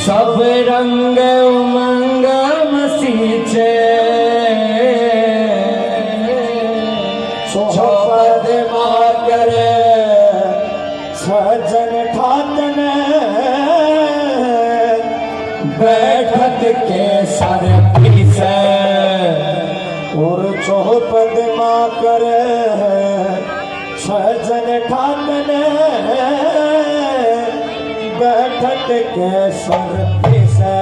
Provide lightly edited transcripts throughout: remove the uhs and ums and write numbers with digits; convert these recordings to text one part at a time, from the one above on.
सब रंग उमंग मसीचे चौपद माकर सजन ठातन बैठक के सर पीसे और चौपद माकर सजन ठातन बैठक के सर पीसे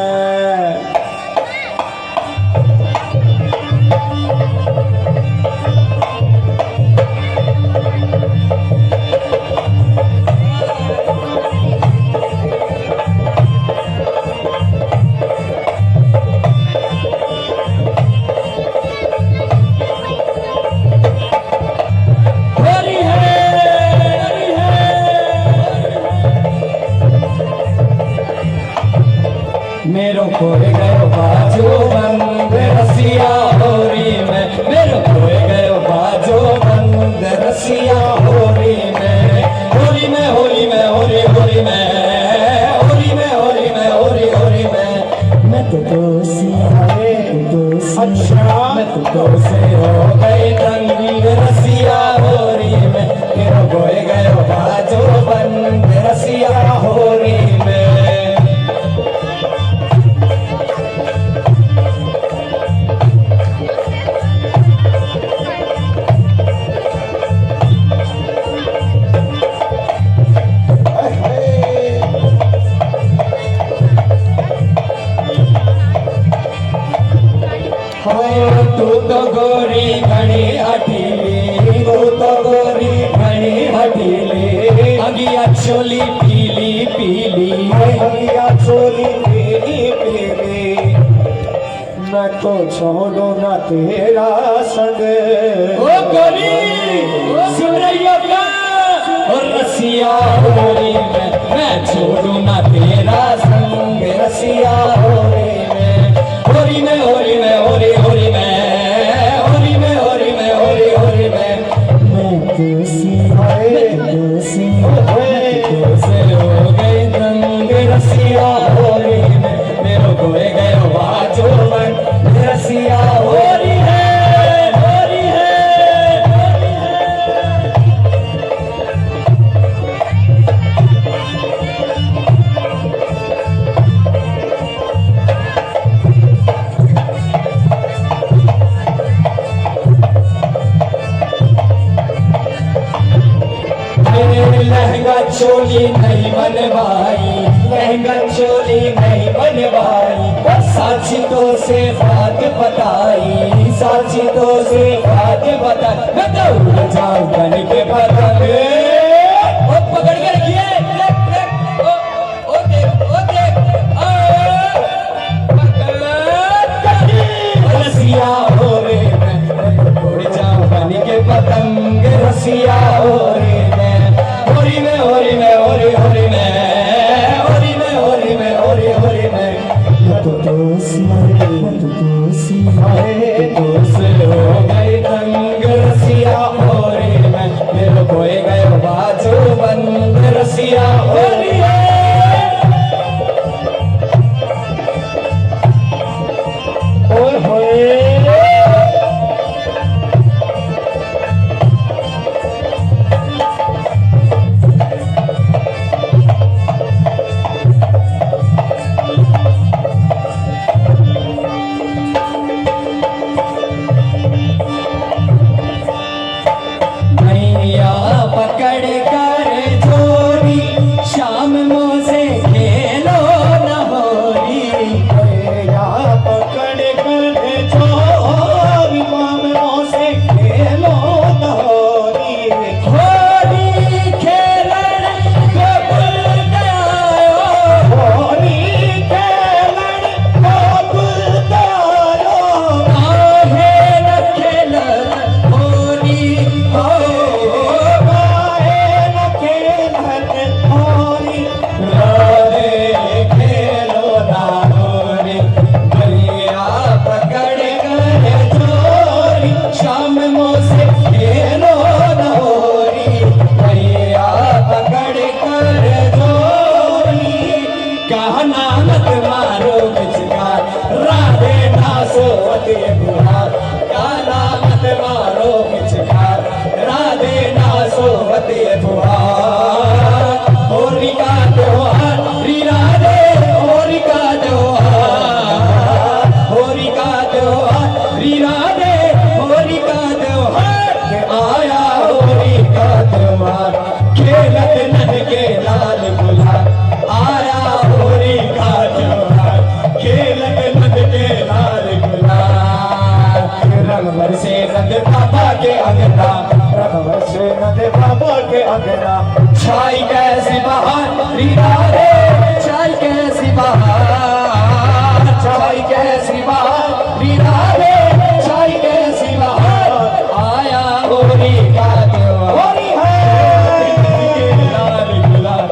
मेरो खोए गयो बाजो बंद रसिया होरी में मेरो खोए गयो बाजो बंद रसिया होरी में होली में होली में होली होली में होली में होली में होली होली में मैं तो दोषी है अच्छा मैं तो दोषी हो गई रंग रसिया होरी में मेरो खोए गयो बाजो बंद रसिया होरी में तू तो गोरी घनी हटीली तू तो गोरी घनी हटीली अगिया चोली पीली पीली अगिया चोली पीली पीली मैं तो छोड़ू ना तेरा संग ओ गोरी सुनैया का और रसिया होरी में मैं छोड़ू ना तेरा संग रसिया होरी में होरी में होरी में होरी होरी में होरी में होरी में होरी होरी में मैं दोषी है दोषी हो गई रंग रसिया होरी में मेरो खोए गयो बाजो बंद रसिया होरी है होरी है होरी है लहंगा चोली नहीं बनवाई लहंगा चोली नहीं बनवाई साची तो से बात बताई साची तो से बात बताई मैं तो उड़ जाऊं बन के पतंग ओ पकड़ के रखिए रसिया हो रे मैं उड़ जाऊं बन के पतंग रसिया हो रे होरी में होरी में होरी होरी में होरी में होरी में होरी होरी में तो दोषी है दोषी हो गई रंग रसिया होरी में मेरो खोए गयो बाजो बंद रसिया होरी है ओए होए पकड़ कर जोड़ी नद बाबा के अगरा छाई कैसी बहार रीरा रे छाई कैसी बहार छाई कैसी बहार रीरा रे छाई कैसी बहार आया होली का त्योहार होली है लाल गुलाल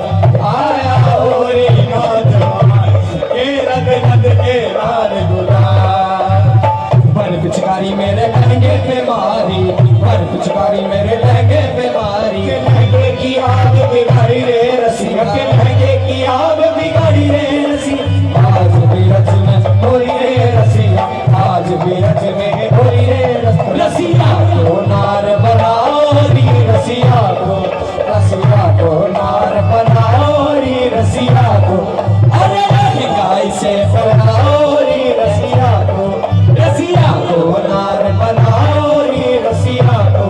आया होली का त्योहार ये रंग नद के लाल गुलाल पर पिचकारी मेरे लहंगे पे मारी पर पिचकारी मेरे लहंगे पे मारी के लहंगे की आग बिगाड़ी रे रसिया के लहंगे की आग बिगाड़ी रे रसिया आज भी रच में होली रे रसिया आज भी रच में होली रे रसिया को नार बनाओ री रसिया को नार बनाओ री रसिया को अरे गाय से बनाओ री रसिया को नार बनाओ री रसिया को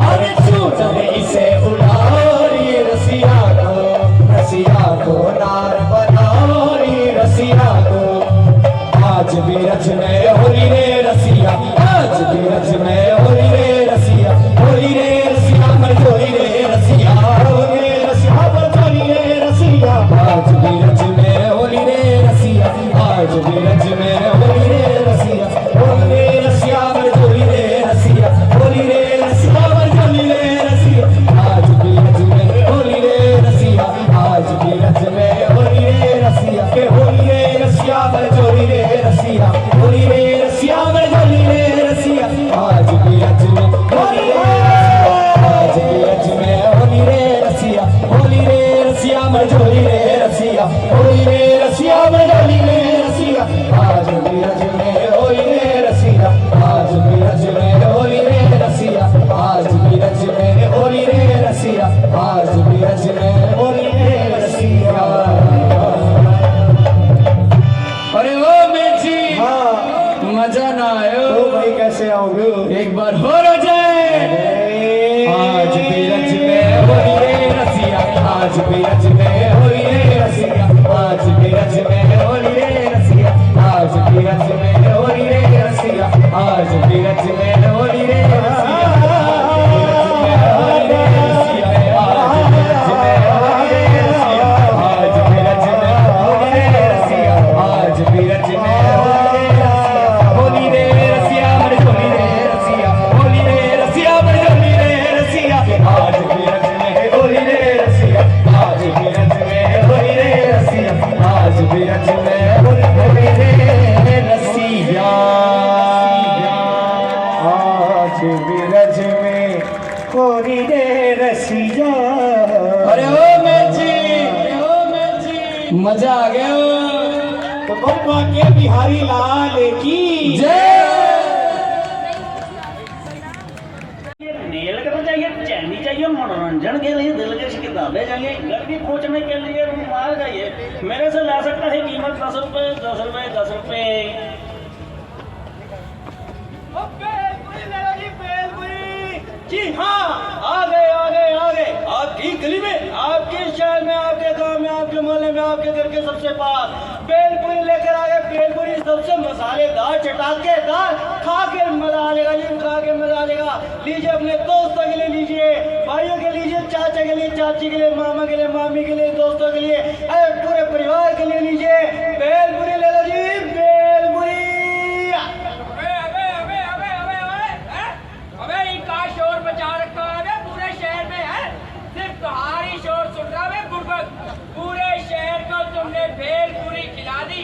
अरे चूचर इसे उड़ाओ री रसिया को नार बनाओ री रसिया को आज भी रच में होली रे रसिया आज भी रच में होली रे रसिया होली रे रसिया मर होली रे रसिया होली रे रसिया मर होली रे रसिया आज भी रच में होली रे रसिया आज भी रच में होली रे रसिया होली रे रसिया मर होली रे रसिया होली रे रसिया मर होली रे रसिया आज भी रच में होली रे रसिया आज भी रच में होली रे रसिया के होली रे रसिया मर होली रे रसिया होली रे रसिया मर होली रे रसिया आज भी रच में होली रे आज भी रच में होली रे रसिया होली रे रसिया मर होली रे रसिया होली रे रसिया मर होली रे रसिया आज भी रच में होली रे रसिया आज भी रच में होली रे रसिया आज भी रच में होली रे रसिया आज भी रच में होली रे रसिया अरे ओ मेची मजा ना आयो तो भाई कैसे आओगे एक बार हो जाए आज भी रच में होली रे रसिया आज भी रच में होली रे रसिया आज भी रच में होली रे रसिया आज भी रच में होली रे रसिया आज भी रच में होली रे रसिया आज भी रच में होली रे रसिया आज भी रच में होली रे रसिया मर होली रे रसिया होली रे रसिया मर होली रे रसिया आज भी रच में होली रे रसिया आज भी रच में होली रे रसिया आज भी रच में होली रे रसिया आज भी रच में होली रे रसिया अरे ओ मेची मजा आ गया तो बप्पा के बिहारी लाल की जय नेल करना चाहिए, चैनी चाहिए, मनोरंजन के लिए दिलकश किताबें चाहिए, घर भी पहुंचने के लिए रुमाल चाहिए। मेरे से ला सकता है, कीमत 10 रुपए 10 रुपए 10 रुपए। जी हाँ, आ गए आ गए आ गए। आपकी गली में, आपके शहर में, आपके गांव में, आपके मोहल्ले में, आपके घर के सबसे पास बेलपुरी लेकर आ गए। बेलपुरी सबसे मसालेदार चटाकेदार, खा के मजा आ जाएगा जी, खा के मजा आ जाएगा। लीजिए अपने दोस्तों के लिए लीजिए, भाइयों के लीजिए, चाचा के लिए, चाची के लिए, मामा के लिए, मामी के लिए, दोस्तों के लिए, अरे पूरे परिवार के लिए लीजिए। बेलपुरी ले लो जी, बेलपुरी। शोर बचा रखा है पूरे शहर में, है सिर्फ तुम्हारी शोर सुन रहा है गुर्बत। पूरे शहर को तुमने भेलपुरी खिला दी,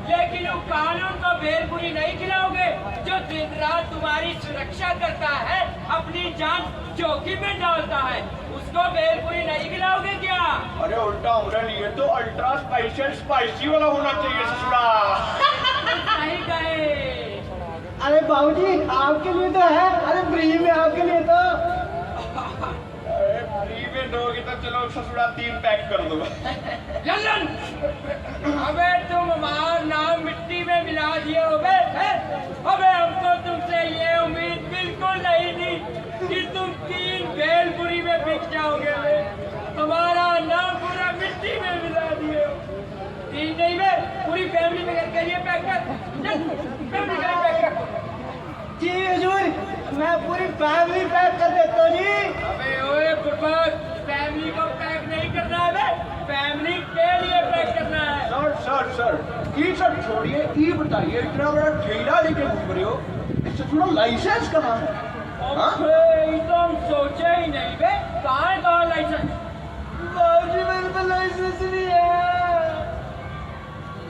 लेकिन वो कानून को भेलपुरी नहीं खिलाओगे जो दिन रात तुम्हारी सुरक्षा करता है, अपनी जान जोखिम में डालता है, उसको भेलपुरी नहीं खिलाओगे क्या? अरे उल्टा हमारे लिए तो अल्ट्रा स्पाइसी स्पाइसी वाला होना चाहिए ससुरा। नहीं गए। अरे बाबूजी आपके लिए तो है, अरे फ्री में आपके लिए तो। अरे फ्री में दोगे तो चलो ससुरा 3 पैक कर दो। लल्लन, अबे तुम हमारा नाम मिट्टी में मिला दिए हो बे, अबे हम तो तुमसे ये उम्मीद बिल्कुल नहीं थी कि तुम 3 भेलपुरी में बिक जाओगे बे। हमारा नाम पूरा मिट्टी में मिला दिए हो। 3 नहीं बे, पूरी फैमिली में करिए पैक कर, फैमिली का पैक कर। जी हुजूर, मैं पूरी फैमिली पैक कर देता हूँ जी। अबे ओए ये सब छोड़िए, ये बताइए इतना बड़ा ठेला लेके घूम रहे हो, इससे थोड़ा लाइसेंस कहाँ है? हाँ? अबे, ये तो हम सोचे ही नहीं बे, कहाँ लाइसेंस? बाबूजी मेरे पास लाइसेंस नहीं है।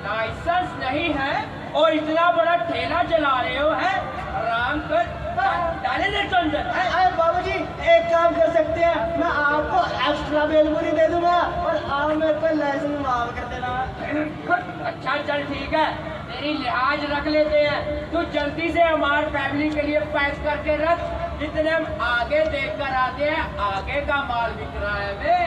लाइसेंस नहीं है और इतना बड़ा ठेला चला रहे हो है? आराम कर, डाले दे तो अंदर। अरे बाबूजी एक काम कर सकते हैं, मैं आपको एक्स्ट्रा बेलपुरी दे दूंगा और आप मेरे पे लाइसेंस माफ कर देना। अच्छा चल ठीक है, तेरी लिहाज रख लेते हैं। तू जल्दी से हमारी फैमिली के लिए पैक करके रख, जितने हम आगे देख कर आते हैं आगे का माल बिक रहा है बे।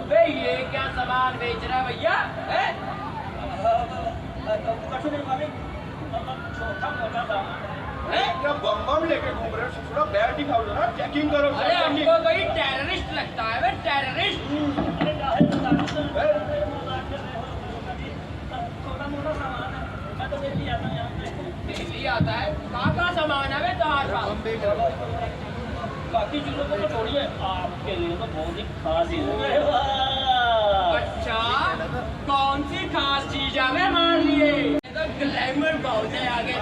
अबे ये क्या सामान बेच रहा है भैया? कछु नहीं मालिक, छोटा मोटा सामान। क्या बम बम लेके घूम रहे हो? थोड़ा बैग दिखाओ जरा, चेकिंग करो। अरे हमको कहीं टेररिस्ट लगता है बे, टेररिस्ट। छोटा मोटा सामान है, मैं तो डेली आता हूँ यहाँ पे। दिल्ली आता है, कहाँ सामान है बे तुम्हारे पास? बाकी चीजों को तो छोड़िए, आपके लिए तो बहुत ही खास चीज है। अच्छा, कौन सी खास चीज है बे हमारे लिए? ये तो ग्लैमर बहुत है आगे।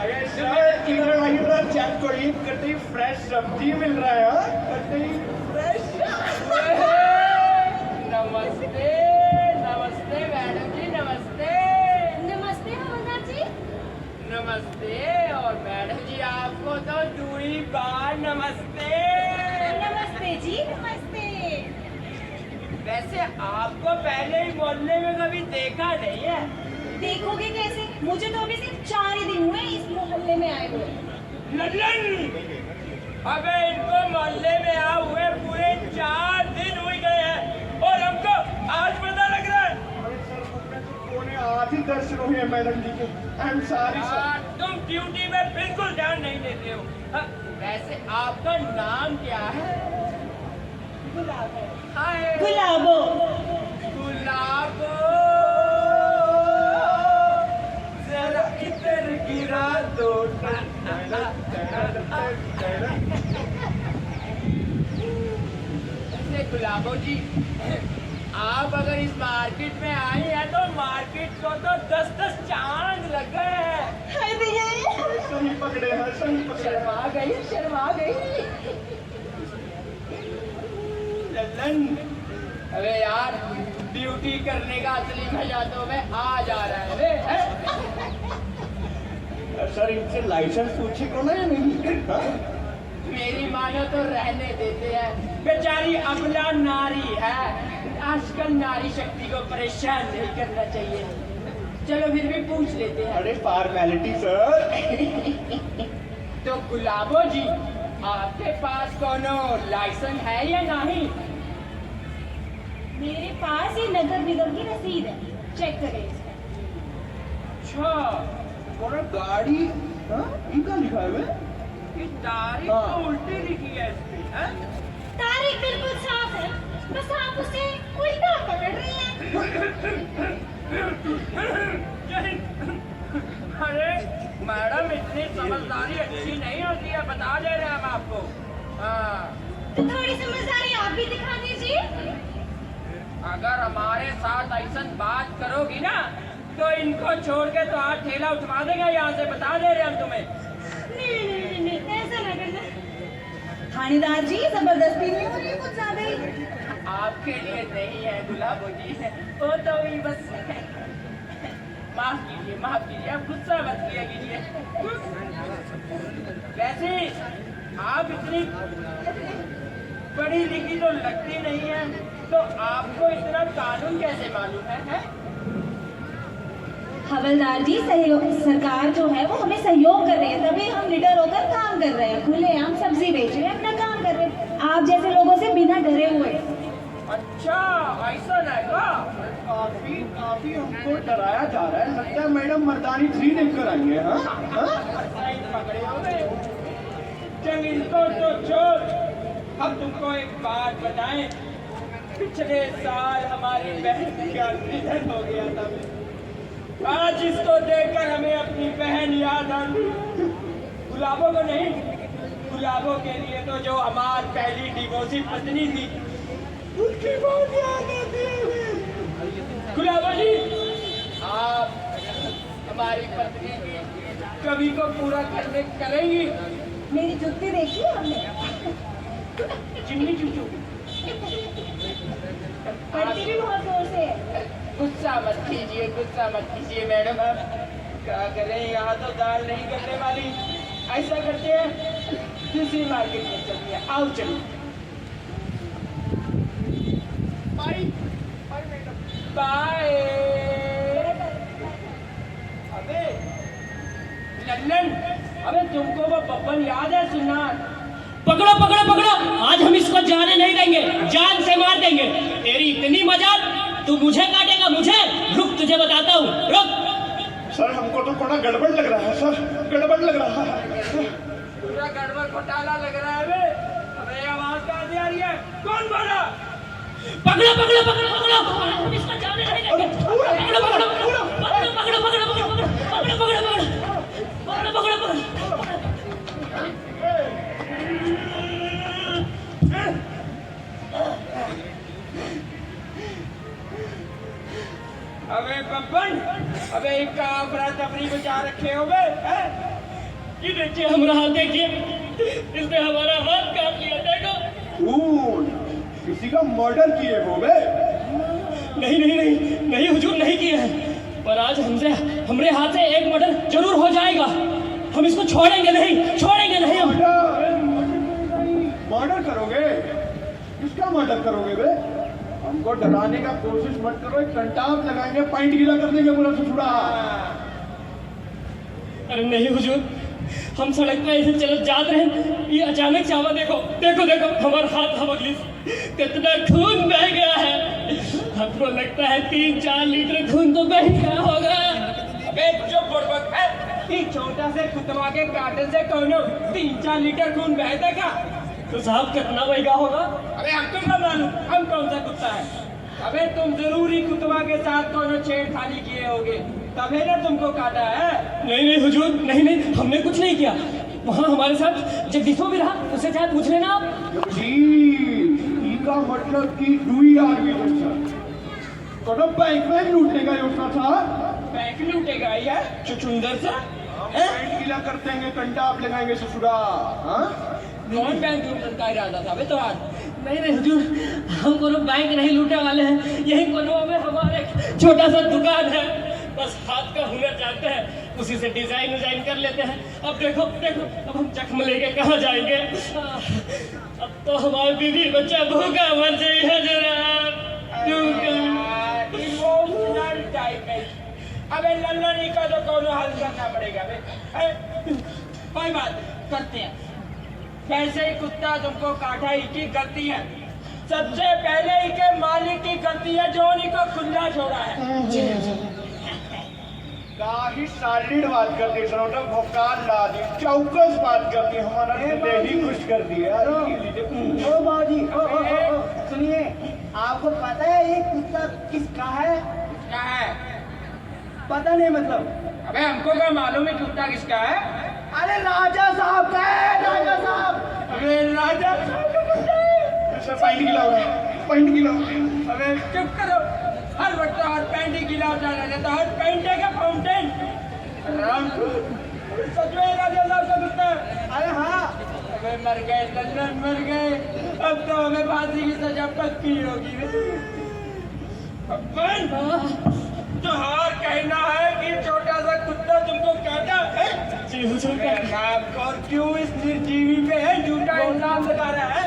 चेक करिए, कतई फ्रेश सब्जी मिल रहा है। हाँ? कतई फ्रेश। नमस्ते, नमस्ते मैडम जी, नमस्ते। नमस्ते हवलदार जी। नमस्ते, और मैडम जी आपको तो दूरी बार नमस्ते। नमस्ते जी, नमस्ते। वैसे आपको पहले ही मोहल्ले में कभी देखा नहीं है? देखोगे कैसे? मुझे तो अभी सिर्फ 4 ही दिन हुए इस मोहल्ले में आए हुए। लल्लन, अबे इनको मोहल्ले में आए हुए पूरे 4 दिन हुए गए हैं और हमको आज पता लग रहा है। आज ही दर्शन हुए मैडम जी के। I am sorry sir. हाँ, तुम ड्यूटी में बिल्कुल ध्यान नहीं देते हो। हाँ, वैसे आपका नाम क्या है? हाय गुलाबो। गुलाबो, जरा इधर गिरा दो। वैसे गुलाबो जी, आप अगर इस मार्केट में आई हैं तो मार्केट को तो 10-10 चांद लग गए हैं। हाय भैया, सही पकड़े हैं, सही पकड़े हैं। शर्मा गई, शर्मा गई। लल्लन, अबे यार, ड्यूटी करने का असली मजा तो मैं आ जा रहा है बे, हैं? सर इनसे लाइसेंस पूछे को ना या नहीं? हाँ? मेरी मानो तो रहने देते हैं, बेचारी अबला नारी है। आजकल नारी शक्ति को परेशान नहीं करना चाहिए। चलो फिर भी पूछ लेते हैं। अरे फॉर्मेलिटी सर। तो गुलाबो जी, आपके पास कोनो लाइसेंस है या नहीं? मेरे पास ये नगर निगम की रसीद है, चेक करें इसका। अच्छा, और गाड़ी हाँ? इनका लिखा है बे? ये तारीख हाँ। तो उल्टी लिखी है इस पे, हैं? तारीख बिल्कुल साफ है, बस आप उसे उल्टा पकड़ रही हैं। अरे मैडम, इतनी समझदारी अच्छी नहीं होती है, बता दे रहे हैं हम आपको। हाँ, तो थोड़ी समझदारी आप भी दिखा दीजिए। अगर हमारे साथ ऐसा बात करोगी ना तो इनको छोड़ के तो आज ठेला उठवा देंगे यहाँ से, बता दे रहे हम तुम्हें। नहीं, ऐसा ना करना थानेदार जी, जबरदस्ती नहीं हो रही कुछ ज्यादा ही। आपके लिए नहीं है गुलाबो जी, वो तो ही बस माफ कीजिए, आप गुस्सा मत किया कीजिए। वैसे आप इतनी पढ़ी लिखी तो लगती नहीं है, तो आपको इतना कानून कैसे मालूम है? हवलदार जी, सहयोग सरकार जो है वो हमें सहयोग कर रही है, तभी हम निडर होकर काम कर रहे हैं, खुलेआम सब्जी बेच रहे हैं, अपना काम कर रहे हैं, आप जैसे लोगों से बिना डरे हुए। अच्छा, ऐसा है का? काफी हमको डराया जा रहा है। लगता है मैडम मर्दानी 3 देखकर आई है। हाँ? हाँ? सही पकड़े हो गए। चल इनको तो छोड़, हम तुमको एक बात बताएं। पिछले साल हमारी बहन का निधन हो गया था। आज इसको देखकर हमें अपनी बहन याद आ गई। गुलाबों को नहीं, गुलाबों के लिए तो जो हमारी पहली डिवोर्सी पत्नी थी, उनकी बहुत याद आती है। गुलाबा जी, आप हमारी पत्नी की कभी को पूरा करने करेंगी? मेरी जुत्ती देखी हमने, चिमनी चुचू, पड़ती भी बहुत जोर से है। गुस्सा मत कीजिए मैडम। आप क्या करें, यहाँ तो दाल नहीं करने वाली। ऐसा करते हैं, दूसरी मार्केट में चलते हैं। आओ चलिए। बाय। अबे लल्लन, अबे तुमको वो बब्बन याद है सुनना? पकड़ो पकड़ो पकड़ो, आज हम इसको जाने नहीं देंगे, जान से मार देंगे। तेरी इतनी मजाल, तू मुझे काटेगा? मुझे रुक, तुझे बताता हूँ, रुक। सर हमको तो बड़ा गड़बड़ लग रहा है सर, गड़बड़ लग रहा है। पूरा गड़बड़ घोटाला लग रहा है बे। अबे आवाज कहाँ से आ रही है? कौन बोला? पकड़ो पकड़ो पकड़ो पकड़ो, हम इसको जाने नहीं देंगे। पकड़ो पकड़ो पकड़ो पकड़ो पकड़ो पकड़ो पकड़ो पकड़ो पकड़ो पकड़ो पकड़ो। अबे बब्बन, अबे इनका अफरा तफरी बचा रखे हो बे, हैं? ये देखिए हमारा हाथ, देखिए इसने हमारा हाथ काट लिया, देखो। खून, किसी का मर्डर किए हो बे? नहीं नहीं नहीं नहीं हुजूर, नहीं किए हैं, पर आज हमारे हाथ से एक मर्डर जरूर हो जाएगा। हम इसको छोड़ेंगे नहीं, छोड़ेंगे नहीं हम। मर्डर करोगे? किसका मर्डर करोगे बे? हमको डराने का कोशिश मत करो, एक कंटाप लगाएंगे, पॉइंट गीला कर देंगे पूरा ससुरा। अरे नहीं हुजूर, हम सड़क पे ऐसे चलत जात रहे, ये अचानक से आवा, देखो देखो देखो हमारा हाथ हवगली, कितना खून बह गया है। हमको लगता है 3-4 लीटर खून तो बह गया होगा। अबे चुप बुड़बक है, ये छोटा से कुतवा के काटे से कौनो 3-4 लीटर खून बहता का? तो साहब कितना बहेगा होगा? अबे हमको क्या मालूम, हम कौन सा कुत्ता है? अबे तुम जरूरी कुतवा के साथ कोनो छेड़खानी किए होगे, तभी ना तुमको काटा है। नहीं नहीं हुजूर, नहीं नहीं, हमने कुछ नहीं किया। वहाँ हमारे साथ जगदीशो भी रहा, उससे चाहे पूछ लेना आप। जी का मतलब कि डुई आदमी जैसा कोनो बैंक में लूटने का योजना था। बैंक लूटेगा यार चुचुंदर सा? पॉइंट गीला कर देंगे, कंटाप लगाएंगे ससुरा। हाँ, कौन बैंक लूटने का इरादा था बे तुम्हारा? नहीं नहीं हुजूर, हम कोनो बैंक नहीं लूटने वाले हैं। यही कोनो में हमारे छोटा सा दुकान है, बस हाथ का हुनर जानते हैं, उसी से डिजाइन विजाइन कर लेते हैं। अब देखो देखो, अब हम चखम लेके कहाँ जाएंगे? अब तो हमारी बीवी बच्चा भूखा मर जाए है जनाब। इमोशनल टाइप है। अबे लल्लनी का तो कोनो हल करना पड़ेगा बे। कोई बात नहीं, करते हैं। कैसे ही कुत्ता तुमको काटा, इसकी गलती है। सबसे पहले इसके मालिक की गलती है जो इनको खुला छोड़ा है। काही सॉलिड बात कर दी सर, भोकाल ला दी, चौकस बात कर दी, हमारा दिल ही खुश कर दिया। ओ बाजी, ओ सुनिए, आपको पता है ये कुत्ता किसका है? क्या है? पता नहीं मतलब? अबे हमको क्या मालूम है कुत्ता किसका है? अरे राजा साहब का है, राजा साहब। अबे राजा साहब का कुत्ता है? सर पॉइंट गीला हो गया, पॉइंट गीला हो गया। अबे चुप करो, हर वक्त हर पैंट ही गिला डाला जाता, हर पैंट है क्या फाउंटेन? सच में राजा साहब का कुत्ता है? अरे हाँ, अबे मर गए लल्लन, मर गए। अब तो हमें फांसी की सजा पक्की होगी। अपन तो हार कहना है कि छोटा सा कुत्ता तुमको काटा है? जी हुजूर, और क्यों इस निर्जीवी पे है झूठा इल्जाम लगा रहा है?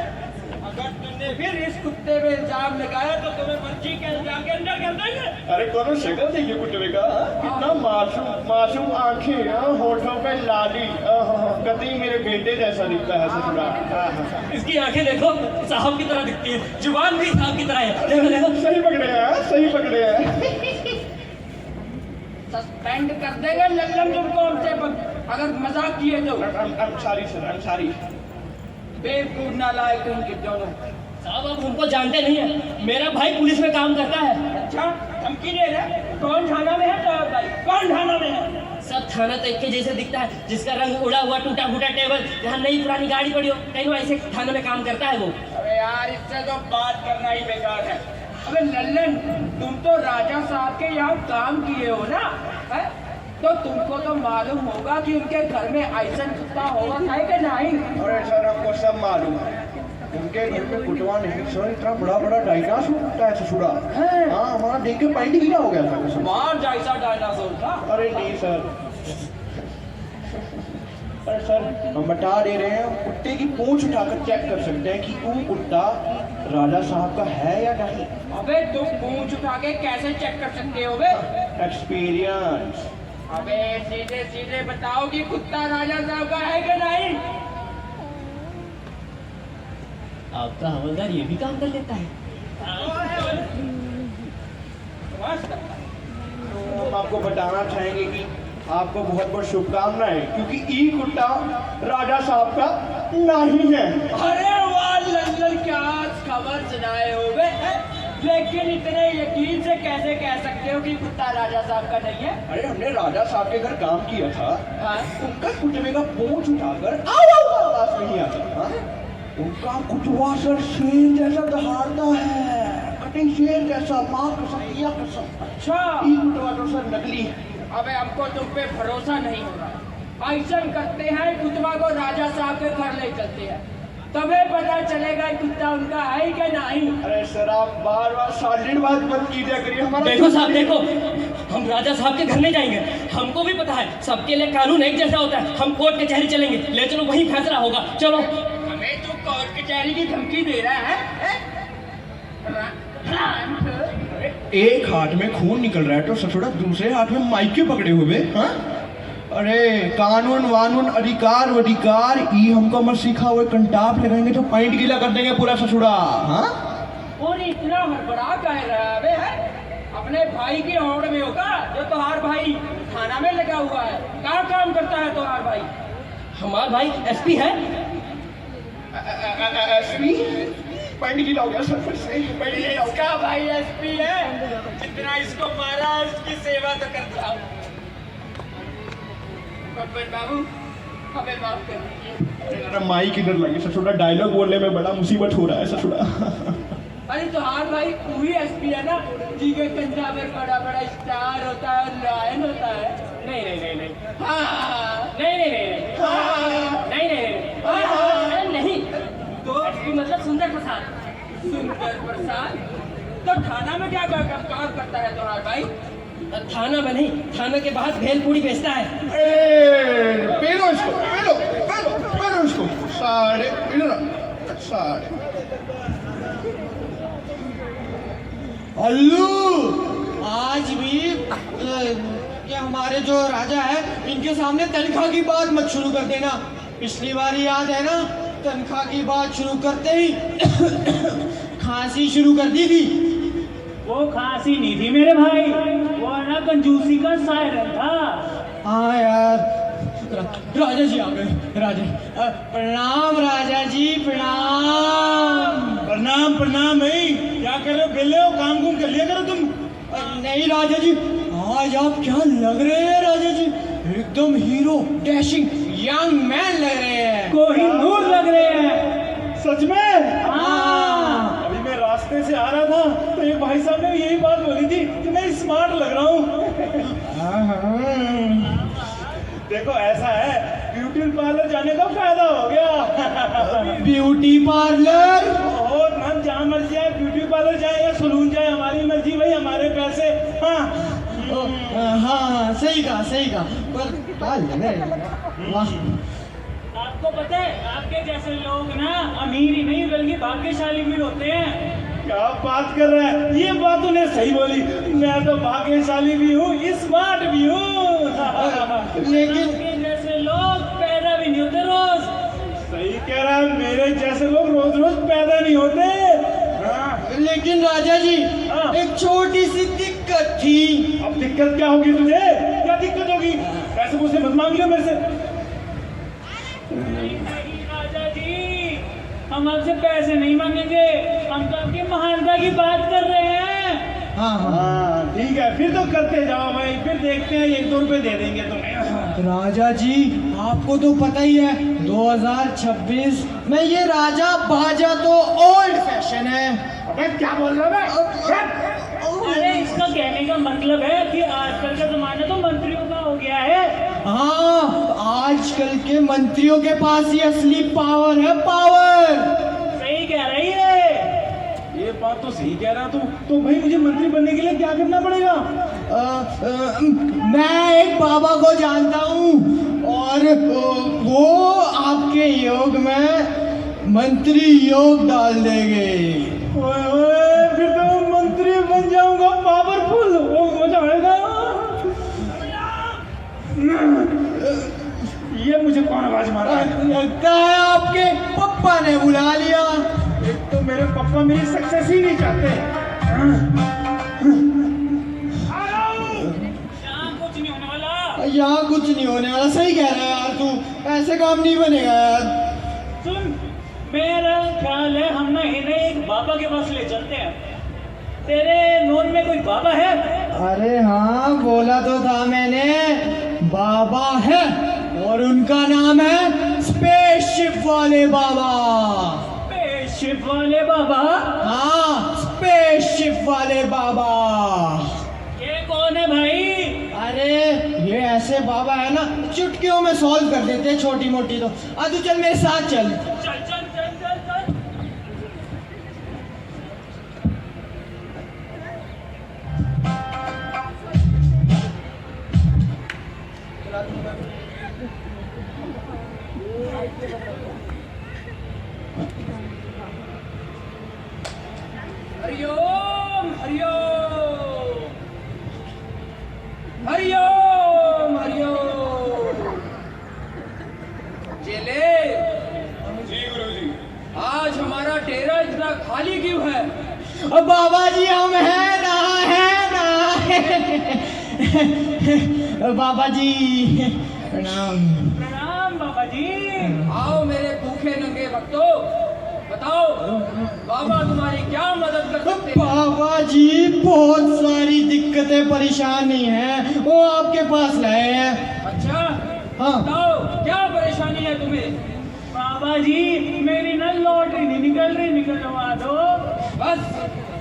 अगर तुमने फिर इस कुत्ते पे इल्जाम लगाया तो तुम्हें मर्जी के इल्जाम के अंदर कर देंगे। अरे कोनो शक्ल देखिए कुत्ते का, कितना मासूम मासूम आंखें, होठों पे लाली, कतई मेरे बेटे जैसा दिखता है ससुरा। इसकी आंखें देखो, साहब की तरह दिखती है, जुबान भी साहब की तरह है। देखो देखो, सही पकड़े हैं, सही पकड़े हैं। सस्पेंड कर देगा लल्लन तुमको हमसे अगर मजाक किए तो। Sorry sir, I am sorry. बेवकूफ नालायक उनके दोनों। साहब आप हमको जानते नहीं है, मेरा भाई पुलिस में काम करता है। अच्छा, धमकी दे रहे? कौन थाना में है साहब भाई? कौन थाना में है? सब थाना तो एक के जैसे दिखता है, जिसका रंग उड़ा हुआ टूटा फूटा टेबल, जहाँ नई पुरानी गाड़ी पड़ी हो, कहीं ऐसे थाने में काम करता है वो। अरे यार, इससे तो बात करना ही बेकार है। अबे लल्लन, तुम तो राजा साहब के यहाँ काम किए हो ना, है? तो तुमको तो मालूम होगा कि उनके घर में ऐसा कुत्ता होगा है कि नहीं? अरे सर हमको सब मालूम है, उनके घर में कुटवा नहीं सर, इतना बड़ा बड़ा डायनासोर कुत्ता है ससुरा। हाँ हमारा देख के पैंट गीला हो गया था सर। मार जैसा डायनासोर था। अरे नहीं सर, अरे सर हम बता दे रहे हैं, कुत्ते की पूंछ उठाकर चेक कर सकते हैं कि वो कुत्ता राजा साहब का है या नहीं। अबे तुम पूंछ उठा के कैसे चेक कर सकते हो बे? एक्सपीरियंस। अबे सीधे सीधे बताओ कि कुत्ता राजा साहब का है कि नहीं? आपका हवलदार ये भी काम कर लेता है। तो हम आपको बताना चाहेंगे कि आपको बहुत बहुत शुभकामनाएं, क्योंकि ई कुत्ता राजा साहब का नहीं है। अरे वाह लल्लन, क्या खबर सुनाए हो बे? लेकिन इतने यकीन से कैसे कह सकते हो कि कुत्ता राजा साहब का नहीं है? अरे हमने राजा साहब के घर काम किया था, हाँ? उनका कुटवे का पूंछ उठाकर आवाज नहीं आता। हाँ? उनका कुटवा सर शेर जैसा दहाड़ता है, कटिंग शेर जैसा, माँ कसम या कसम। अच्छा, ई कुटवा तो सर नकली है। अबे हमको तुम पे भरोसा नहीं हो रहा। ऐसा करते हैं, कुत्ता को राजा साहब के घर ले चलते हैं, तभी पता चलेगा कुत्ता उनका है कि नहीं। अरे सर आप बार बार सॉलिड बात मत कीजिए करिए हमारा। देखो साहब देखो, हम राजा साहब के घर नहीं जाएंगे, हमको भी पता है सबके लिए कानून एक जैसा होता है। हम कोर्ट कचहरी चलेंगे, ले चलो वहीं फैसला होगा। चलो। हमें तो कोर्ट कचहरी की धमकी दे रहा है? एक हाथ में खून निकल रहा है तो ससुरा दूसरे हाथ में माइके पकड़े हुए। हाँ? अरे कानून वानून अधिकार वधिकार ई हमको मत सिखा हुए, कंटाप लगाएंगे तो पैंट गीला कर देंगे पूरा ससुरा। हाँ? और इतना हड़बड़ा कह रहा है बे, है? अपने भाई की होड़ में होगा जो तुम्हार भाई थाना में लगा हुआ है। क्या काम करता है तुम्हार भाई? हमारा भाई एसपी है। एसपी पैंट गीला हो गया सर, फिर से पैंट गीला हो गया। इसका भाई एसपी है, जितना इसको मारा उसकी सेवा तो करता हूँ। बाबू हमें माफ कर दीजिए। अरे माई किधर लगी ससुरा, डायलॉग बोलने में बड़ा मुसीबत हो रहा है ससुरा। अरे तुम्हार भाई वही एसपी है ना, जी के कंधा में बड़ा बड़ा स्टार होता है, लायन होता है। नहीं नहीं नहीं नहीं हाँ नहीं नहीं नहीं हाँ नहीं नहीं नहीं नहीं। तो एसपी मतलब सुंदर प्रसाद। सुंदर प्रसाद तो थाना में क्या काम करता है तुम्हारा भाई? थाना में नहीं, थाना के बाहर भेलपूरी बेचता है। पेलो इसको, पेलो पेलो पेलो इसको। साढ़े इधर साढ़े। अल्लू आज भी ये हमारे जो राजा है इनके सामने तनख्वाह की बात मत शुरू कर देना। पिछली बार याद है ना, तनख्वाह की बात शुरू करते ही खांसी शुरू कर दी थी। वो खांसी नहीं थी मेरे भाई, वो ना कंजूसी का सायरन था। हाँ यार, राजा जी आ गए। राजा प्रणाम राजा जी, प्रणाम। प्रणाम प्रणाम नहीं, क्या कर रहे हो? बेले हो, काम कुम कर लिया करो तुम। नहीं राजा जी, आज आप क्या लग रहे हैं राजा जी, एकदम हीरो डैशिंग यंग मैन लग रहे हैं। कोहिनूर लग रहे हैं। सच में? हाँ। अभी मैं रास्ते से आ रहा था तो एक भाई साहब ने यही बात बोली थी कि मैं स्मार्ट लग रहा हूँ। देखो ऐसा है, ब्यूटी पार्लर जाने का फायदा हो गया। Beauty parlour? और हम जहाँ मर्जी आए, ब्यूटी पार्लर जाए या सलून जाए, हमारी मर्जी भाई, हमारे पैसे। हाँ हाँ सही कहा सही कहा। पर वाह, आपको पता है आपके जैसे लोग ना अमीर ही नहीं बल्कि भाग्यशाली भी होते हैं। क्या बात कर रहा है, ये बात उन्हें सही बोली। मैं तो भाग्यशाली भी हूँ, स्मार्ट भी हूँ। लेकिन आपके जैसे लोग पैदा भी नहीं होते रोज। सही कह रहा है, मेरे जैसे लोग रोज रोज पैदा नहीं होते। लेकिन राजा जी, हाँ। एक छोटी सी दिक्कत थी। अब दिक्कत क्या होगी तुझे? क्या दिक्कत होगी? पैसे मुझसे मत मांग लियो मेरे से। राजा जी, हम आपसे पैसे नहीं मांगेंगे, हम तो आपकी महानता की बात कर रहे हैं। हाँ हाँ ठीक है, फिर तो करते जाओ भाई, फिर देखते हैं 1-2 रुपए दे देंगे तुम्हें। राजा जी, आपको तो पता ही है 2026 में ये राजा बाजा तो ओल्ड फैशन है। क्या बोल रहा है? अरे इसका कहने का मतलब है कि आजकल का जमाना तो मंत्रियों का हो गया है। हाँ, आजकल के मंत्रियों के पास ही असली पावर है, पावर। सही कह रही है। ये बात तो सही कह रहा तू। तो भाई मुझे मंत्री बनने के लिए क्या करना पड़ेगा? मैं एक बाबा को जानता हूँ और वो आपके योग में मंत्री योग डाल देंगे। ओए ओए, फिर तो मैं मंत्री बन जाऊंगा, पावरफुल हो जाएगा। ये मुझे कौन आवाज मारा है? लगता है आपके पप्पा ने बुला लिया। एक तो मेरे पापा मेरी सक्सेस ही नहीं चाहते। यहाँ कुछ नहीं होने वाला। यहाँ कुछ नहीं होने वाला। सही कह रहा है यार तू, ऐसे काम नहीं बनेगा यार। सुन, मेरा ख्याल है हम ना इन्हें एक बाबा के पास ले चलते हैं। तेरे नोन में कोई बाबा है? अरे हाँ, बोला तो था मैंने, बाबा है और उनका नाम है स्पेसशिप वाले बाबा। स्पेसशिप वाले बाबा? हाँ, स्पेसशिप वाले बाबा। ये कौन है भाई? अरे ये ऐसे बाबा है ना, चुटकियों में सॉल्व कर देते हैं छोटी मोटी। तो तू चल मेरे साथ चल। चल चल चल चल चल। हरिओम हरिओम हरिओम हरिओम। चेले, जी गुरुजी। आज हमारा डेरा इतना खाली क्यों है? अब बाबा जी हम हैं ना, बाबा जी प्रणाम। प्रणाम बाबा जी। आओ मेरे भूखे नंगे भक्तों, बताओ बाबा तुम्हारी क्या मदद कर सकते हैं? बाबा जी बहुत सारी दिक्कतें परेशानी हैं, वो आपके पास लाए हैं। अच्छा, हाँ। बताओ क्या परेशानी है तुम्हें? बाबा जी मेरी ना लॉटरी नहीं निकल रही, निकलवा दो बस,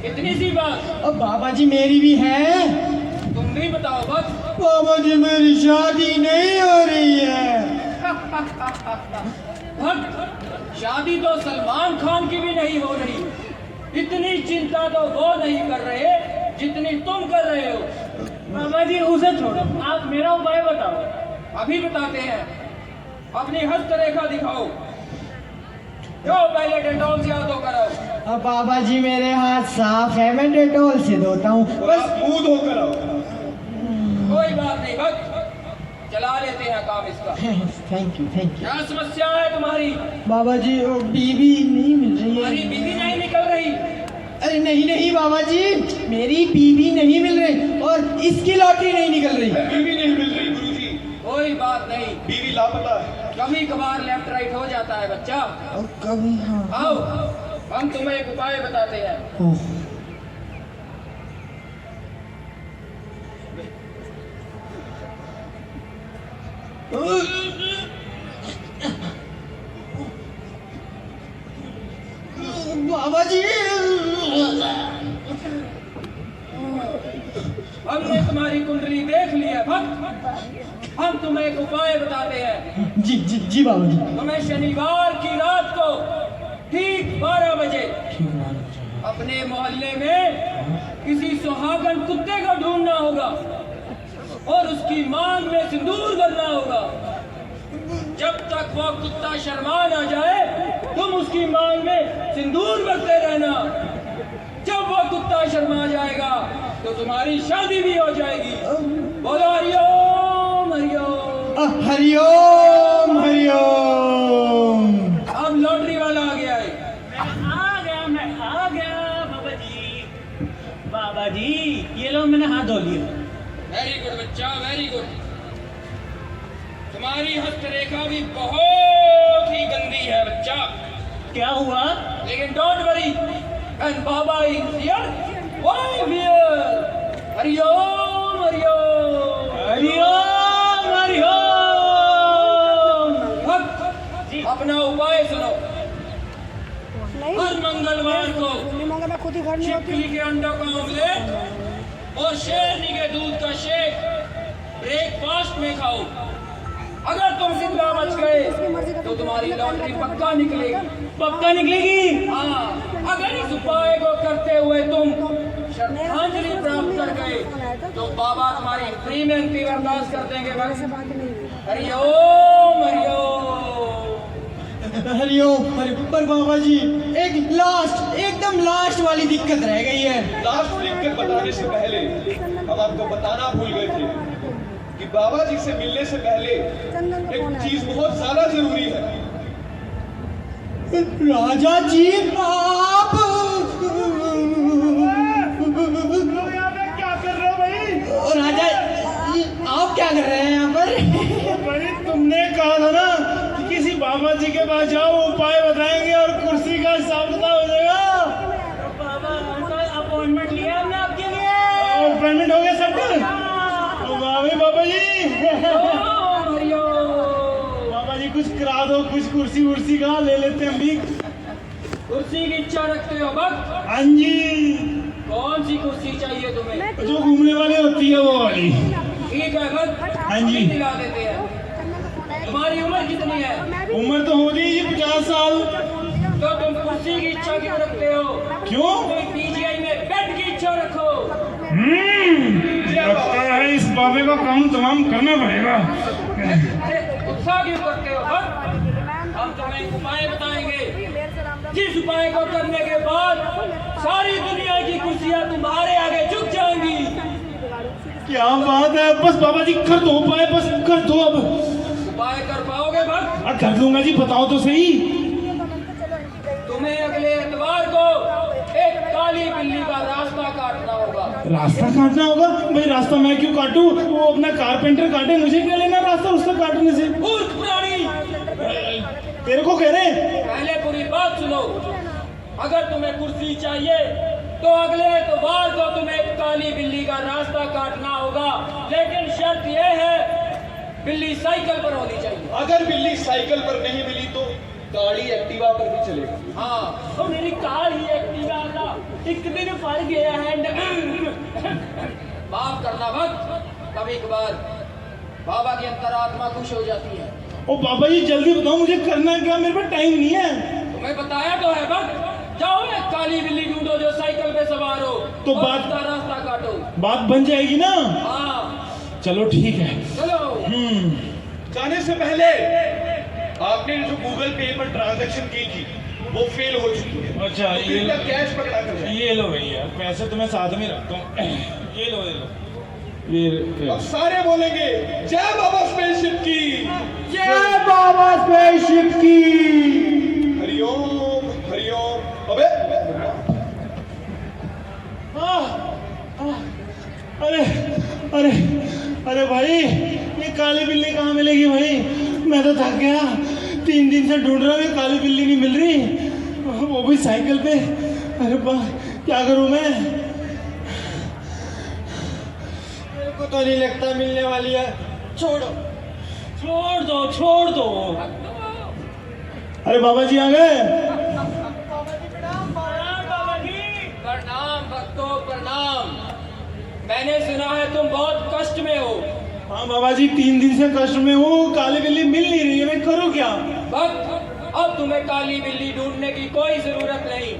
इतनी सी बात। अब बाबा जी मेरी भी है। तुम भी बताओ बस। बाबा जी मेरी शादी नहीं हो रही है। भक्त, शादी तो सलमान खान की भी नहीं हो रही। इतनी चिंता तो वो नहीं कर रहे जितनी तुम कर रहे हो। बाबा जी उसे छोड़ो, आप मेरा उपाय बताओ। अभी बताते हैं, अपनी हस्तरेखा दिखाओ। जाओ पहले डेटॉल से हाथ धो कर आओ। अब बाबा जी मेरे हाथ साफ है, मैं डेटॉल से धोता हूँ बस। मुंह धोकर आओ। कोई बात नहीं भक्त, चला लेते हैं काम इसका। Thank you. क्या समस्या है तुम्हारी? बाबा जी वो बीवी नहीं मिल रही तुम्हारी है। बीवी नहीं निकल रही? अरे नहीं बाबा जी, मेरी बीवी नहीं मिल रही और इसकी लॉटरी नहीं निकल रही। बीवी नहीं मिल रही गुरुजी। कोई बात नहीं, बीवी लापता है। कभी कभार लेफ्ट राइट हो जाता है बच्चा। और कभी हाँ। आओ हम तुम्हें एक उपाय बताते हैं। ओह, बाबा जी हमने तुम्हारी कुंडली देख ली है भक्त, हम तुम्हें एक उपाय बताते हैं। जी बाबा जी। तुम्हें शनिवार की रात को ठीक 12 बजे अपने मोहल्ले में किसी सुहागन कुत्ते को ढूंढना होगा और उसकी मांग में सिंदूर भरना होगा। जब तक वो कुत्ता शर्मा ना जाए तुम उसकी मांग में सिंदूर भरते रहना। जब वो कुत्ता शर्मा जाएगा तो तुम्हारी शादी भी हो जाएगी। बोलो हरिओम हरिओम। हरिओम हरिओम। अब लॉटरी वाला आ गया है। मैं आ गया बाबा जी। बाबा जी ये लो, मैंने हाथ धो लिए। वेरी गुड बच्चा, वेरी गुड। तुम्हारी हस्तरेखा भी बहुत ही गंदी है बच्चा। क्या हुआ? लेकिन don't worry, and Baba is here, why here. हरिओम हरिओम हरिओम हरिओम। भक्त अपना उपाय सुनो। हर मंगलवार को छिपकली के अंडों का ऑमलेट और शेरनी के दूध का शेक ब्रेकफास्ट में खाओ। अगर तुम जिंदा बच गए तो तुम्हारी लॉटरी पक्का निकलेगी। पक्का निकलेगी। हाँ, अगर इस उपाय को करते हुए तुम श्रद्धांजलि प्राप्त कर गए तो बाबा तुम्हारी फ्री में अंतिम अरदास कर देंगे। बस हरिओम हरिओम। हरिओम हरिओम। पर बाबा जी एकदम लास्ट वाली दिक्कत रह गई है। लास्ट दिक्कत बताने से पहले हम आपको बताना भूल गए थे कि बाबा जी से मिलने से पहले एक चीज बहुत ज्यादा जरूरी है। राजा जी आप क्या कर रहे हो भाई? राजा आप क्या कर रहे हैं यहाँ पर? भाई तुमने कहा था ना कि किसी बाबा जी के पास जाओ, उपाय बताएंगे और कुर्सी का हिसाब किताब हो जाएगा। बाबा अपॉइंटमेंट लिया हमने आपके लिए। अपॉइंटमेंट हो गया सब? बाबा जी बाबा जी कुछ करा दो, कुछ कुर्सी वुर्सी का ले लेते हैं हम भी। कुर्सी की इच्छा रखते हो भक्त? हाँ जी। कौन सी कुर्सी चाहिए तुम्हें? जो घूमने वाली होती है वो वाली। ठीक है भक्त, हाँ जी। दिला देते हैं। तुम्हारी उम्र कितनी है? उम्र तो हो गई 50 साल। तो तुम कुर्सी की इच्छा क्यों रखते हो? क्यों? पीजीआई में बेड की इच्छा रखो। लगता है इस बाबे को काम तमाम करना पड़ेगा। उत्साह क्यों करते हो भक्त? हम तुम्हें उपाय बताएंगे, जिस उपाय को करने के बाद सारी दुनिया की कुर्सियां तुम्हारे आगे झुक जाएंगी। क्या बात है, बस बाबा जी कर दो उपाय, बस कर दो। अब उपाय कर पाओगे भक्त? कर दूंगा जी, बताओ तो सही। तुम्हें अगले इतवार को एक काली बिल्ली का रास्ता काटना होगा। रास्ता काटना होगा? भाई रास्ता मैं क्यों काटूं? वो अपना कारपेंटर काटे, मुझे क्या लेना रास्ता उसका काटने से? मूर्ख प्राणी, तेरे को कह रहे? पहले पूरी बात सुनो। अगर तुम्हें कुर्सी चाहिए तो अगले इतवार को तुम्हें एक काली बिल्ली का रास्ता काटना होगा, लेकिन शर्त यह है बिल्ली साइकिल पर होनी चाहिए। अगर बिल्ली साइकिल पर नहीं मिली तो गाड़ी एक्टिवा पर भी चलेगी। हाँ, तो मेरी कार ही एक्टिवा का एक दिन फट गया है। माफ करना भक्त, कभी कभार बाबा की अंतरात्मा खुश हो जाती है। ओ बाबा जी जल्दी बताओ मुझे करना क्या, मेरे पास टाइम नहीं है। तुम्हें बताया तो है भक्त, जाओ एक काली बिल्ली ढूंढो जो साइकिल पे सवार हो, तो और बात- उसका रास्ता काटो। बात बन जाएगी ना? हाँ चलो ठीक है। चलो। जाने से पहले आपने जो गूगल पे पर ट्रांजैक्शन की थी वो फेल हो चुकी है। अच्छा, तो ये फिर कैश पकड़ा कर जाए। ये लो भैया, पैसे तो मैं साथ में रखता हूँ। ये लो ये अब सारे बोलेंगे जय बाबा स्पेसशिप की, जय बाबा स्पेसशिप की। हरिओम हरिओम। अबे अरे अरे अरे भाई, ये काली बिल्ली कहाँ मिलेगी भाई? मैं तो थक गया, 3 दिन से ढूंढ रहा हूँ, ये काली बिल्ली नहीं मिल रही, वो भी साइकिल पे। अरे वाह, क्या करूँ मैं? मेरे को तो नहीं लगता मिलने वाली है। छोड़ो। छोड़ दो छोड़ दो। अरे बाबा जी आ गए। प्रणाम भक्तों, प्रणाम। मैंने सुना है तुम बहुत कष्ट में हो। हाँ बाबा जी, 3 दिन से कष्ट में हूँ, काली बिल्ली मिल नहीं रही है, मैं करूँ क्या? भक्त, अब तुम्हें काली बिल्ली ढूंढने की कोई जरूरत नहीं।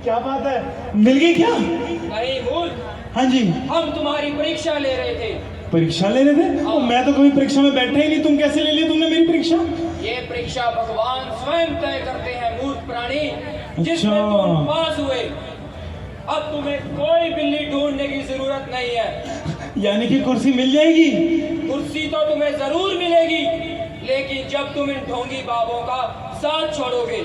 क्या बात है, मिल गई क्या? नहीं मूर्ख, हाँ जी। हम तुम्हारी परीक्षा ले रहे थे। परीक्षा ले रहे थे? हाँ। मैं तो कभी परीक्षा में बैठा ही नहीं, तुम कैसे ले लिया तुमने मेरी परीक्षा? ये परीक्षा भगवान स्वयं तय करते हैं मूर्ख प्राणी, जिसमें अच्छा। तुम पास हुए। अब तुम्हें कोई बिल्ली ढूंढने की जरूरत नहीं है। यानी कि कुर्सी मिल जाएगी? कुर्सी तो तुम्हें जरूर मिलेगी, लेकिन जब तुम इन ढोंगी बाबों का साथ छोड़ोगे।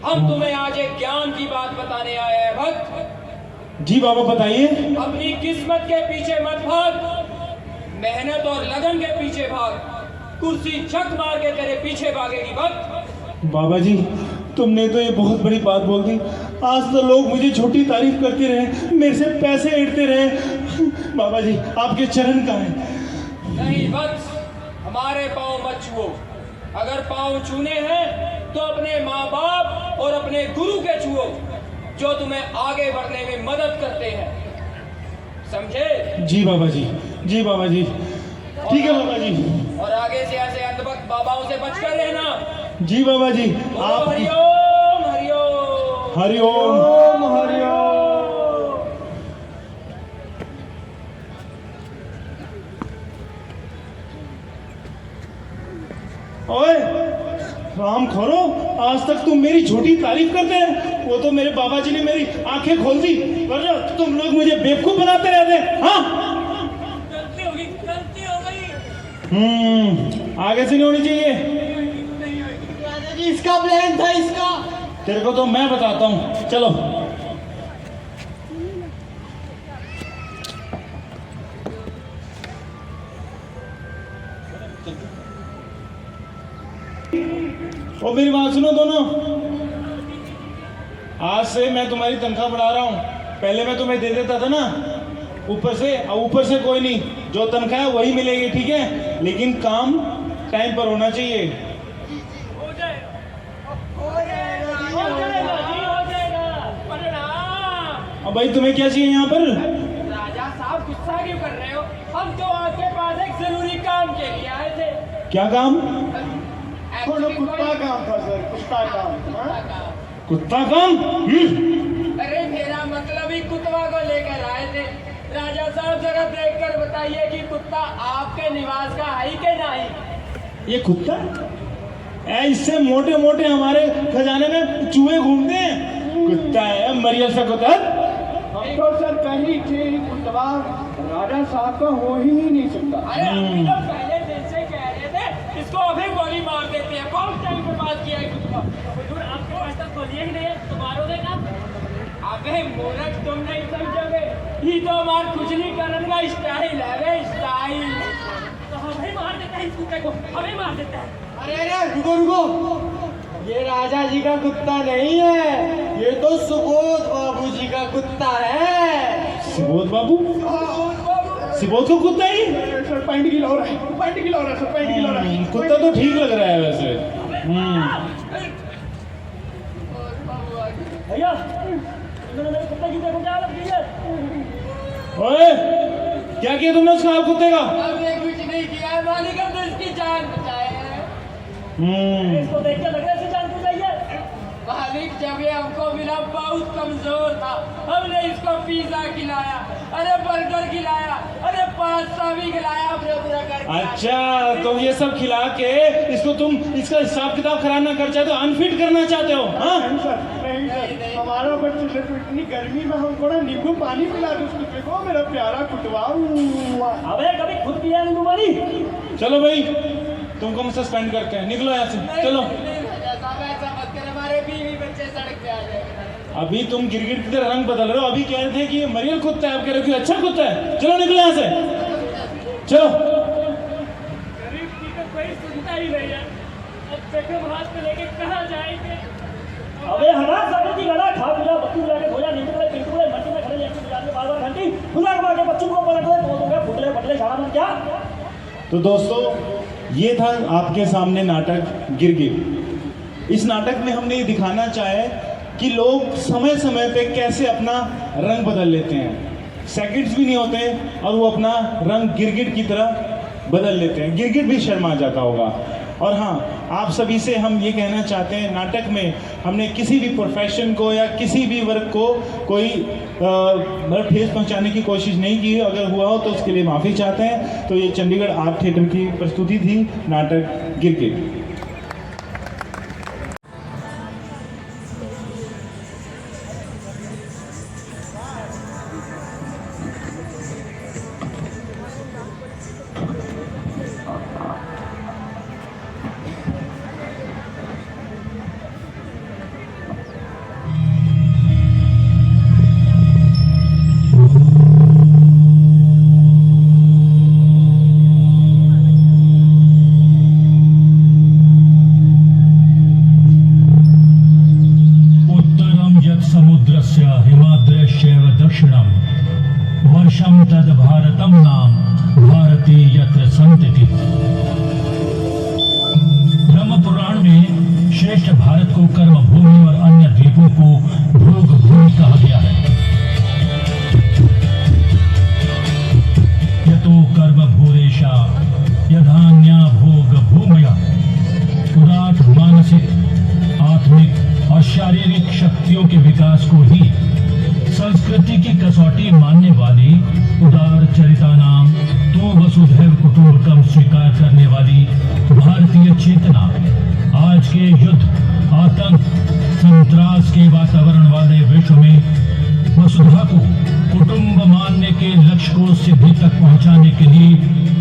हम तुम्हें आज एक ज्ञान की बात बताने आए हैं भक्त। जी बाबा बताइए। अपनी किस्मत के पीछे मत भाग, मेहनत और लगन के पीछे भाग। कुर्सी झक मार के तेरे पीछे भागेगी भक्त। बाबा जी, तुमने तो ये बहुत बड़ी बात बोल दी। आज तो लोग मुझे छोटी तारीफ करते रहे, मेरे से पैसे ऐंठते रहे। बाबा जी, आपके चरण कहाँ हैं? नहीं भक्त, हमारे पाँव मत छुओ। अगर पाँव छूने हैं तो अपने माँ बाप और अपने अपने गुरु के छुओ, जो तुम्हें आगे बढ़ने में मदद करते हैं, समझे? जी बाबा जी, जी बाबा जी, ठीक है बाबा जी। और आगे से ऐसे अंधभक्त बाबाओं से बचकर रहना। जी बाबा जी। आप हरिओम हरिओम हरिओम। हरिओम। ओए राम खोरो, आज तक तुम मेरी झूठी तारीफ करते हैं। वो तो मेरे बाबा जी ने मेरी आंखें खोल दी, वरना तुम लोग मुझे बेवकूफ बनाते रहते। हाँ, गलती हो गई। आगे से नहीं होनी चाहिए। राजा जी इसका प्लान था इसका। तेरे को तो मैं बताता हूँ, चलो। ओ मेरी बात सुनो दोनों, आज से मैं तुम्हारी तनख्वाह बढ़ा रहा हूँ। पहले मैं तुम्हें दे देता था ना ऊपर से कोई नहीं, जो तनख्वाह है वही मिलेगी, ठीक है? लेकिन काम टाइम पर होना चाहिए। हो जाएगा। प्रणाम। अब भाई तुम्हें क्या चाहिए यहाँ पर? राजा साहब गुस्सा क्यों कर रहे हो? हम तो आपके पास एक जरूरी काम के लिए आए थे। क्या काम? कुत्ता काम था सर, कुत्ता काम? अरे मेरा मतलब ही कुत्ता को लेकर आए थे। राजा साहब जरा देखकर बताइए कि कुत्ता आपके निवास का है कि नहीं? ये कुत्ता इससे मोटे मोटे हमारे खजाने में चूहे घूमते हैं। कुत्ता है, मरियल सा कुत्ता। हम तो सर कहीं थे, कुत्ता राजा साहब का हो ही नहीं सकता। अरे हम तो पहले दिन से कह रहे थे इसको अभी गोली मार देते हैं। बहुत टाइम पर बात किया है कुत्ता। हुजूर आपके पास तक गोलियां ही नहीं है तो मारोगे ना? अबे मूर्ख, तुम नहीं समझोगे। ये तो हमारा कुछ नहीं करने का स्टाइल है रे, स्टाइल। तो हमें मार देता है इस कुत्ते को, हमें मार देता है। अरे रुको, ये राजा जी का कुत्ता नहीं है, ये तो सुबोध बाबू जी का कुत्ता है। सुबोध बाबू? सुबोध को कुत्ता ही? सर पैंट की लो रहा है, पैंट की लो रहा है, सर पैंट की लो रहा है। कुत्ता तो ठीक लग रहा है वैसे। भैया इन्होंने मेरे कुत्ते की देखो क्या हालत की है। ओए, क्या किया तुमने उस खराब कुत्ते का? हमने कुछ नहीं किया है मालिक, हम तो इसकी जान बचाए हैं। इसको देख के लग रहा है इसे जान बचाई है। मालिक जब ये हमको मिला बहुत कमजोर था, हमने इसको पिज्जा खिलाया, अरे बर्गर खिलाया, अरे पास्ता भी खिलाया, हमने पूरा कर। अच्छा, तो ये सब खिला के इसको तुम इसका हिसाब किताब खराब ना कर चाहते हो, अनफिट करना चाहते हो? हाँ नहीं सर, हमारा बच्चे तो इतनी गर्मी में हम थोड़ा नींबू पानी पिला दो उसको। देखो मेरा प्यारा कुटवा। अबे कभी खुद पिया नींबू पानी? चलो भाई, तुमको हम सस्पेंड करते हैं, निकलो यहाँ से, चलो। ऐसा मत कर, हमारे बीवी बच्चे सड़क पे आ जाएंगे। अभी तुम गिरगिट की तरह रंग बदल रहे हो। अभी कह रहे थे कि ये मरियल कुत्ता है, अब कह रहे हो कि अच्छा कुत्ता है। चलो निकलो यहाँ से, चलो। गरीब की तो कोई सुनता ही नहीं है। अब बेगम हाथ में लेके कहाँ जाएंगे? अबे हटा सब की गला, खा पी जा, बत्ती बुला के धोया, नींबू पड़े, पिंटू पड़े, मट्टी में खड़े जाके बाजार में बार-बार घंटी खुला के मार के बच्चों को पलट दे, तो गए फुटले पटले सारा मन क्या। तो दोस्तों, ये था आपके सामने नाटक गिरगिट। इस नाटक में हमने ये दिखाना चाहे कि लोग समय समय पे कैसे अपना रंग बदल लेते हैं। सेकंड्स भी नहीं होते और वो अपना रंग गिरगिट की तरह बदल लेते हैं। गिरगिट भी शर्मा जाता होगा। और हाँ, आप सभी से हम ये कहना चाहते हैं, नाटक में हमने किसी भी प्रोफेशन को या किसी भी वर्ग को कोई मतलब ठेस पहुंचाने की कोशिश नहीं की है। अगर हुआ हो तो उसके लिए माफ़ी चाहते हैं। तो ये चंडीगढ़ आर्ट थिएटर की प्रस्तुति थी, नाटक गिरगिट। समुद्रस्य हिमाद्रश्चैव दक्षिणं वर्षं तद् भारतं नाम भारती यत्र संतति। ब्रह्म पुराण में श्रेष्ठ भारत को कर्म भूमि और अन्य शारीरिक शक्तियों के विकास को ही संस्कृति की कसौटी मानने वाली उदार चरितानाम तू वसुधैव कुटुंबकम स्वीकार करने वाली भारतीय चेतना आज के युद्ध, आतंक, संत्रास के वातावरण वाले विश्व में वसुधा को कुटुंब मानने के लक्ष्य को सिद्धि तक पहुंचाने के लिए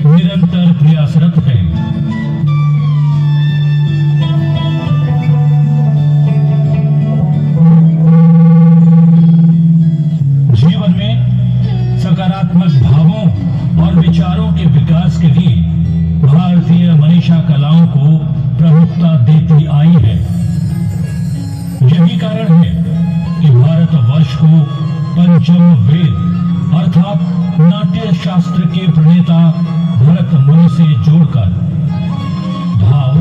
निरंतर प्रयासरत है। जीवन में सकारात्मक भावों और विचारों के विकास के लिए भारतीय मनीषा कलाओं को प्रमुखता देती आई है। यही कारण है कि भारतवर्ष को पंचम वेद अर्थात नाट्य शास्त्र के प्रणेता भरत मुनि से जोड़कर भाव,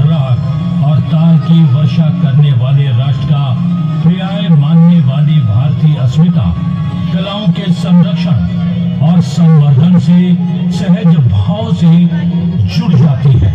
राग और ताल की वर्षा करने वाले राष्ट्र का पर्याय मानने वाली भारतीय अस्मिता कलाओं के संरक्षण और संवर्धन से सहज भाव से जुड़ जाती है।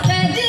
Thank you.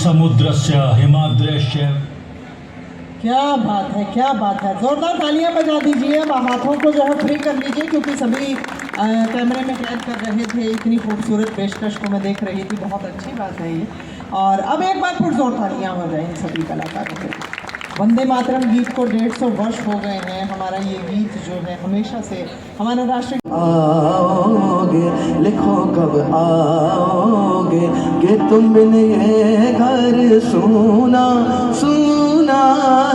समुद्रस्य हिमाद्रस्य। क्या बात है, क्या बात है। जोरदार तालियां बजा दीजिए। अब हाथों को जो है फ्री कर लीजिए, क्योंकि सभी कैमरे में कैद कर रहे थे। इतनी खूबसूरत पेशकश को मैं देख रही थी, बहुत अच्छी बात है ये। और अब एक बार पुरजोर तालियां हो जाए इन सभी कलाकारों के। वंदे मातरम गीत को 150 वर्ष हो गए हैं। हमारा ये गीत जो है हमेशा से हमारा राष्ट्रीय। आओगे लिखो कब आओगे कि तुम बिन ये घर सूना सूना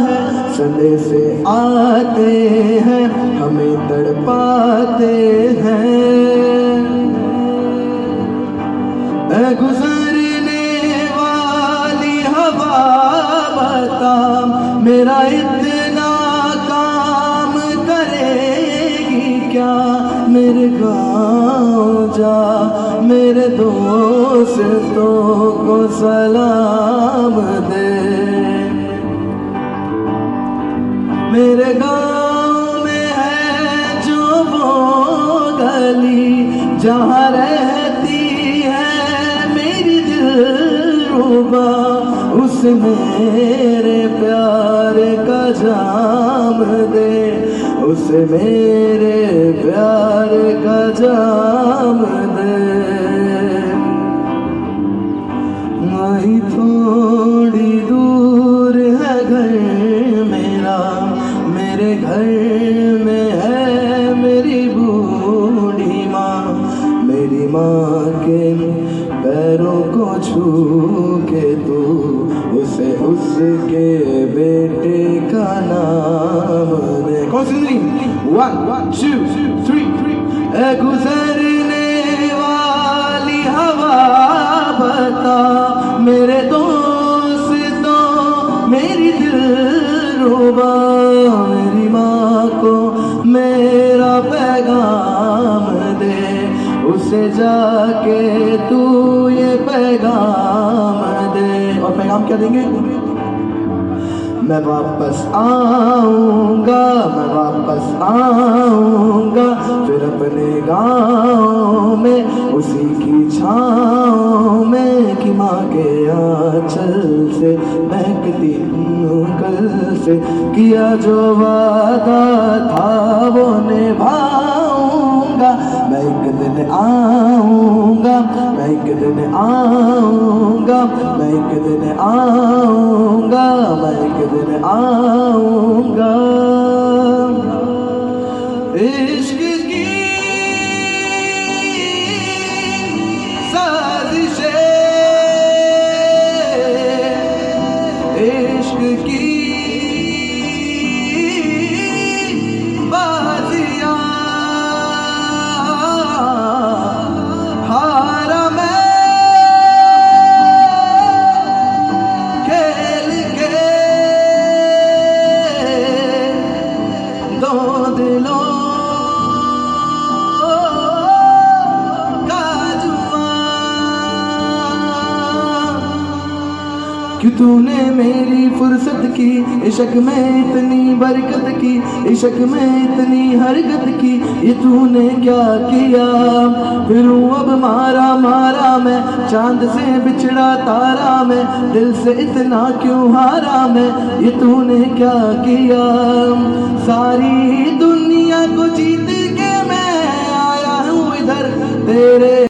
है। सदे से आते हैं हमें तड़पाते हैं। गुजरने वाली हवा बता मेरा इतना काम करेगी क्या। मेरे गाँव जा मेरे दोस्तों को सलाम दे। मेरे गाँव में है जो वो गली जहाँ रहती है मेरी दिलरुबा। उस मेरे प्यार का जाम दे, उस मेरे प्यार का जाम दे। वही थोड़ी दूर है घर मेरा, मेरे घर में है मेरी बूढ़ी माँ। मेरी माँ के पैरों को छू के तू उसे उसके बेटे का नाम दे। कौन सी जिंदगी? 1 2 3। गुजरने वाली हवा बता मेरे दोस्तों मेरी दिलरुबा। मेरी माँ को मेरा पैगाम दे, उसे जाके तू ये पैगाम दे। और पैगाम क्या देंगे? मैं वापस आऊँगा, मैं वापस आऊँगा फिर अपने गाँव में उसी की छाँव में कि माँ के आँचल से महकती कल से किया जो वादा था वो निभाऊँगा। मैं एक दिन आऊँगा, मैं एक दिन आऊँगा, मैं एक दिन आऊँगा, मैं एक दिन आऊँगा। इश्क की साजिशें, इश्क की बाजियां हारा मैं खेल के दो दिलों का जुआ। कि तूने मेरी फुर्सत की इश्क में इतनी बरकत की, इश्क में इतनी हरकत की, ये तूने क्या किया। फिर अब मारा मारा मैं चांद से बिछड़ा तारा मैं, दिल से इतना क्यों हारा मैं, ये तूने क्या किया। सारी दुनिया